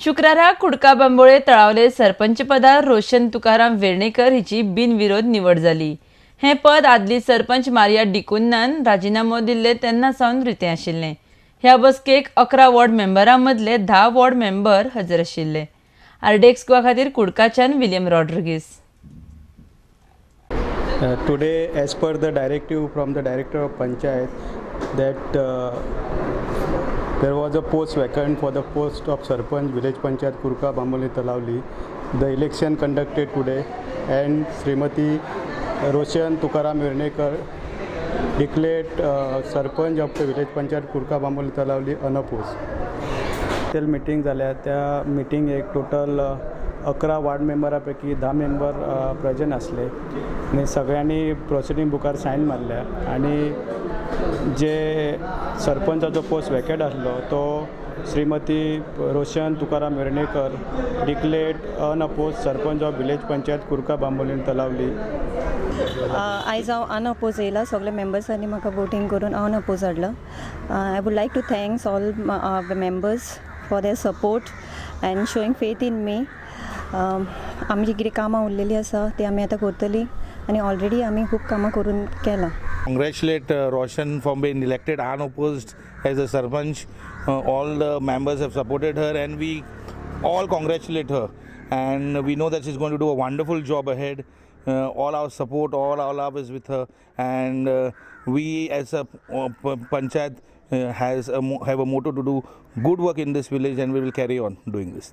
शुक्रारा कुडका बांबोळे तळावले सरपंच पदार रोशन तुकाराम वेर्णेकर हिची बिनविरोध निवड जाली। हे पद आदली सरपंच मारिया डिकुन्नान राजीनामो दिल्ले तेन्ना सावन रितें आशिल्लें। ह्या बसकेक 11 वॉर्ड मेंबरां मदले 10 वॉर्ड मेंबर हजर आशिल्ले। आरडेक्स गोवा खातीर कुडकाच्यान William Rodrigues. Today, as per the directive from the director of Panchayat, that there was a post vacant for the post of Sarpanch Village Panchayat Kurka Bamboli Talavli. The election conducted today, and Srimati Roshan Tukaram Virnekar declared Sarpanch of the Village Panchayat Kurka Bamboli Talavli unopposed. Till meeting झाल्या त्या meeting एक total 11 ward मेंबरापैकी 10 member present असले आणि सगळ्यांनी प्रोसिडींग बुकार sine मारल्या आणि जे सरपंचाचो post vacant आसलो तो Shrimati Roshan Tukaram Vernekar declared unopposed sarpanch of village panchayat Kurca Bambolim Talaulim. आयज हांव अनअपोज येयला, सगळे मेंबर्सांनी म्हाका वोटींग करून अनअपोज हाडला। I would like to thanks all members for their support and showing faith in me. आमची कितें कामां उरलेली आसा ती आमी आतां करतली आनी ऑलरेडी आमी खूब कामां करून केला। Congratulate Roshan for being elected unopposed as a sarpanch. All the members have supported her and we all congratulate her, and we know that she's going to do a wonderful job ahead. All our support, all our love is with her, and we as a panchayat have a motto to do good work in this village, and we will carry on doing this.